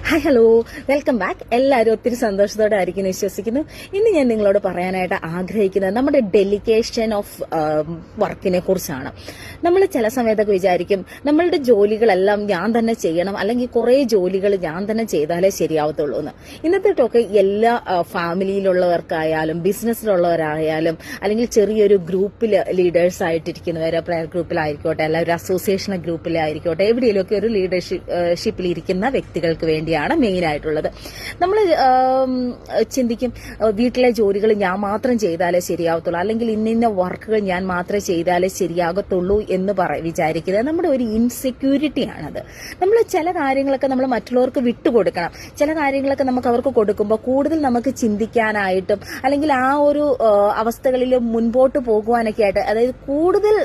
Hi hello, welcome back. എല്ലാവരും ഒത്തിരി സന്തോഷത്തോടെ ആയിരിക്കും വിശ്വസിക്കുന്നു. ഇന്ന് ഞാൻ നിങ്ങളോട് പറയാനായിട്ട് ആഗ്രഹിക്കുന്നത് നമ്മുടെ ഡെലിഗേഷൻ ഓഫ് വർക്കിനെ കുറിച്ചാണ്. നമ്മൾ ചില സമയത്തൊക്കെ വിചാരിക്കും നമ്മളുടെ ജോലികളെല്ലാം ഞാൻ തന്നെ ചെയ്യണം, അല്ലെങ്കിൽ കുറേ ജോലികൾ ഞാൻ തന്നെ ചെയ്താലേ ശരിയാവത്തുള്ളൂ എന്ന്. ഇന്നത്തെ ടോക്ക് എല്ലാ ഫാമിലിയിലുള്ളവർക്കായാലും ബിസിനസ്സിലുള്ളവരായാലും അല്ലെങ്കിൽ ചെറിയൊരു ഗ്രൂപ്പിൽ ലീഡേഴ്സ് ആയിട്ടിരിക്കുന്നവർ, പ്രയർ ഗ്രൂപ്പിലായിരിക്കോട്ടെ, അല്ല ഒരു അസോസിയേഷൻ ഗ്രൂപ്പിലായിരിക്കോട്ടെ, എവിടെയെങ്കിലുമൊക്കെ ഒരു ലീഡർഷിപ്പിൽ ഇരിക്കുന്ന വ്യക്തികൾക്ക് വേണ്ടിയാണ് മെയിൻ ആയിട്ടുള്ളത്. നമ്മൾ ചിന്തിക്കും വീട്ടിലെ ജോലികൾ ഞാൻ മാത്രം ചെയ്താലേ ശരിയാവത്തുള്ളൂ, അല്ലെങ്കിൽ ഇന്ന വർക്കുകൾ ഞാൻ മാത്രമേ ചെയ്താലേ ശരിയാകത്തുള്ളൂ എന്ന് വിചാരിക്കുന്നത് നമ്മുടെ ഒരു ഇൻസെക്യൂരിറ്റിയാണത്. നമ്മൾ ചില കാര്യങ്ങളൊക്കെ നമ്മൾ മറ്റുള്ളവർക്ക് വിട്ടുകൊടുക്കണം. ചില കാര്യങ്ങളൊക്കെ നമുക്ക് അവർക്ക് കൊടുക്കുമ്പോൾ കൂടുതൽ നമുക്ക് ചിന്തിക്കാനായിട്ടും അല്ലെങ്കിൽ ആ ഒരു അവസ്ഥകളിൽ മുൻപോട്ട് പോകുവാനൊക്കെ ആയിട്ട്, അതായത് കൂടുതൽ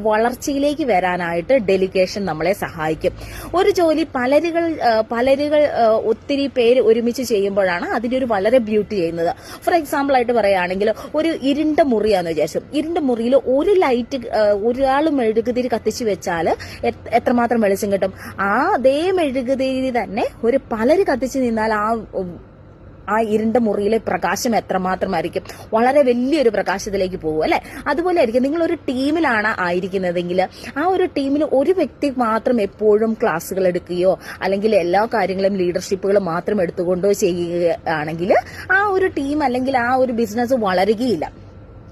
വളർച്ചയിലേക്ക് വരാനായിട്ട് ഡെലിഗേഷൻ നമ്മളെ സഹായിക്കും. ഒരു ജോലി പലരുകൾ ഒത്തിരി പേര് ഒരുമിച്ച് ചെയ്യുമ്പോഴാണ് അതിന്റെ ഒരു വളരെ ബ്യൂട്ടി ചെയ്യുന്നത്. ഫോർ എക്സാമ്പിൾ ആയിട്ട് പറയുകയാണെങ്കിൽ ഒരു ഇരുണ്ട മുറിയാന്ന് വിചാരിച്ചു. ഇരുണ്ട മുറിയിൽ ഒരു ലൈറ്റ് ഒരാൾ മെഴുകുതിരി കത്തിച്ചു വെച്ചാൽ എത്രമാത്രം വെളിച്ചം കിട്ടും? അതേ മെഴുകുതിരി തന്നെ പലര് കത്തിച്ചു നിന്നാൽ ആ ഇരുണ്ട മുറിയിലെ പ്രകാശം എത്രമാത്രമായിരിക്കും? വളരെ വലിയൊരു പ്രകാശത്തിലേക്ക് പോകും അല്ലെ? അതുപോലെ ആയിരിക്കും നിങ്ങളൊരു ടീമിലാണ് ആയിരിക്കുന്നതെങ്കിൽ ആ ഒരു ടീമിൽ ഒരു വ്യക്തി മാത്രം എപ്പോഴും ക്ലാസ്സുകൾ എടുക്കുകയോ അല്ലെങ്കിൽ എല്ലാ കാര്യങ്ങളും ലീഡർഷിപ്പുകൾ മാത്രം എടുത്തുകൊണ്ടോ ചെയ്യുകയാണെങ്കിൽ ആ ഒരു ടീം അല്ലെങ്കിൽ ആ ഒരു ബിസിനസ് വളരുകയില്ല.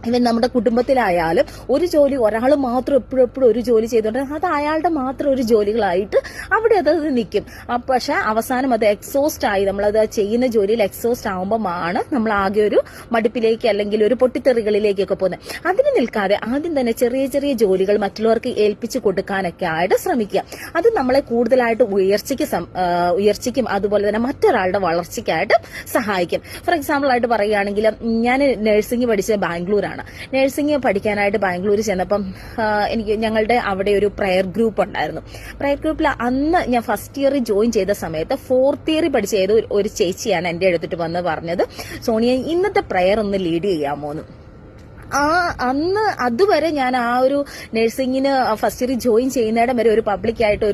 ഇവൻ നമ്മുടെ കുടുംബത്തിലായാലും ഒരു ജോലി ഒരാൾ മാത്രം എപ്പോഴും ഒരു ജോലി ചെയ്തുകൊണ്ട് അത് അയാളുടെ മാത്രം ഒരു ജോലികളായിട്ട് അവിടെ അത് നിൽക്കും. പക്ഷെ അവസാനം അത് എക്സോസ്റ്റ് ആയി നമ്മളത് ചെയ്യുന്ന ജോലിയിൽ എക്സോസ്റ്റ് ആകുമ്പോഴാണ് നമ്മൾ ആകെ ഒരു മടുപ്പിലേക്ക് അല്ലെങ്കിൽ ഒരു പൊട്ടിത്തെറികളിലേക്കൊക്കെ പോകുന്നത്. അതിന് നിൽക്കാതെ ആദ്യം തന്നെ ചെറിയ ചെറിയ ജോലികൾ മറ്റുള്ളവർക്ക് ഏൽപ്പിച്ചു കൊടുക്കാനൊക്കെ ആയിട്ട് ശ്രമിക്കുക. അത് നമ്മളെ കൂടുതലായിട്ട് ഉയർച്ചയ്ക്കും അതുപോലെ തന്നെ മറ്റൊരാളുടെ വളർച്ചയ്ക്കായിട്ട് സഹായിക്കും. ഫോർ എക്സാമ്പിൾ ആയിട്ട് പറയുകയാണെങ്കിൽ ഞാൻ നഴ്സിംഗ് പഠിച്ചത് ബാംഗ്ലൂരാണ്. നഴ്സിംഗ് പഠിക്കാനായിട്ട് ബാംഗ്ലൂർ ചെന്നപ്പം ഞങ്ങളുടെ അവിടെ ഒരു പ്രയർ ഗ്രൂപ്പ് ഉണ്ടായിരുന്നു. പ്രയർ ഗ്രൂപ്പിൽ അന്ന് ഞാൻ ഫസ്റ്റ് ഇയർ ജോയിൻ ചെയ്ത സമയത്ത് ഫോർത്ത് ഇയർ പഠിച്ച ഒരു ചേച്ചിയാണ് എന്റെ അടുത്തിട്ട് വന്ന് പറഞ്ഞത്, സോണിയ ഇന്നത്തെ പ്രയർ ഒന്ന് ലീഡ് ചെയ്യാമോന്ന്. അന്ന് അതുവരെ ഞാൻ ആ ഒരു നഴ്സിംഗിന് ഫസ്റ്റ് ഇയർ ജോയിൻ ചെയ്യുന്നിടം വരെ ഒരു പബ്ലിക്കായിട്ട്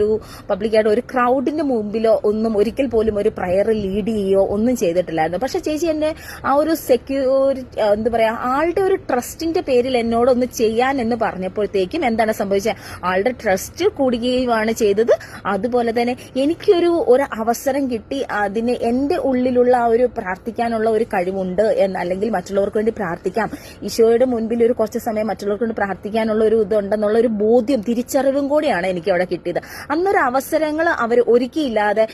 ഒരു ക്രൗഡിന്റെ മുമ്പിലോ ഒന്നും ഒരിക്കൽ പോലും ഒരു പ്രയർ ലീഡ് ചെയ്യുകയോ ഒന്നും ചെയ്തിട്ടില്ലായിരുന്നു. പക്ഷെ ചേച്ചി എന്നെ ആ ഒരു എന്താ പറയാ ആളുടെ ഒരു ട്രസ്റ്റിന്റെ പേരിൽ എന്നോടൊന്ന് ചെയ്യാൻ എന്ന് പറഞ്ഞപ്പോഴത്തേക്കും എന്താണ് സംഭവിച്ചത്? ആളുടെ ട്രസ്റ്റ് കൂടുകയുമാണ് ചെയ്തത്. അതുപോലെ തന്നെ എനിക്കൊരു അവസരം കിട്ടി. അതിന് എന്റെ ഉള്ളിലുള്ള ആ ഒരു പ്രാർത്ഥിക്കാനുള്ള ഒരു കഴിവുണ്ട് അല്ലെങ്കിൽ മറ്റുള്ളവർക്ക് വേണ്ടി പ്രാർത്ഥിക്കാം, ഈശോയുടെ മുൻപിൽ ഒരു കുറച്ച് സമയം മറ്റുള്ളവർക്ക് കൊണ്ട് പ്രാർത്ഥിക്കാനുള്ള ഒരു ഇതുണ്ടെന്നുള്ള ഒരു ബോധ്യം, തിരിച്ചറിവും കൂടിയാണ് എനിക്ക് അവിടെ കിട്ടിയത്. അന്നൊരു അവസരങ്ങൾ അവർ ഒരുക്കിയില്ലാതെ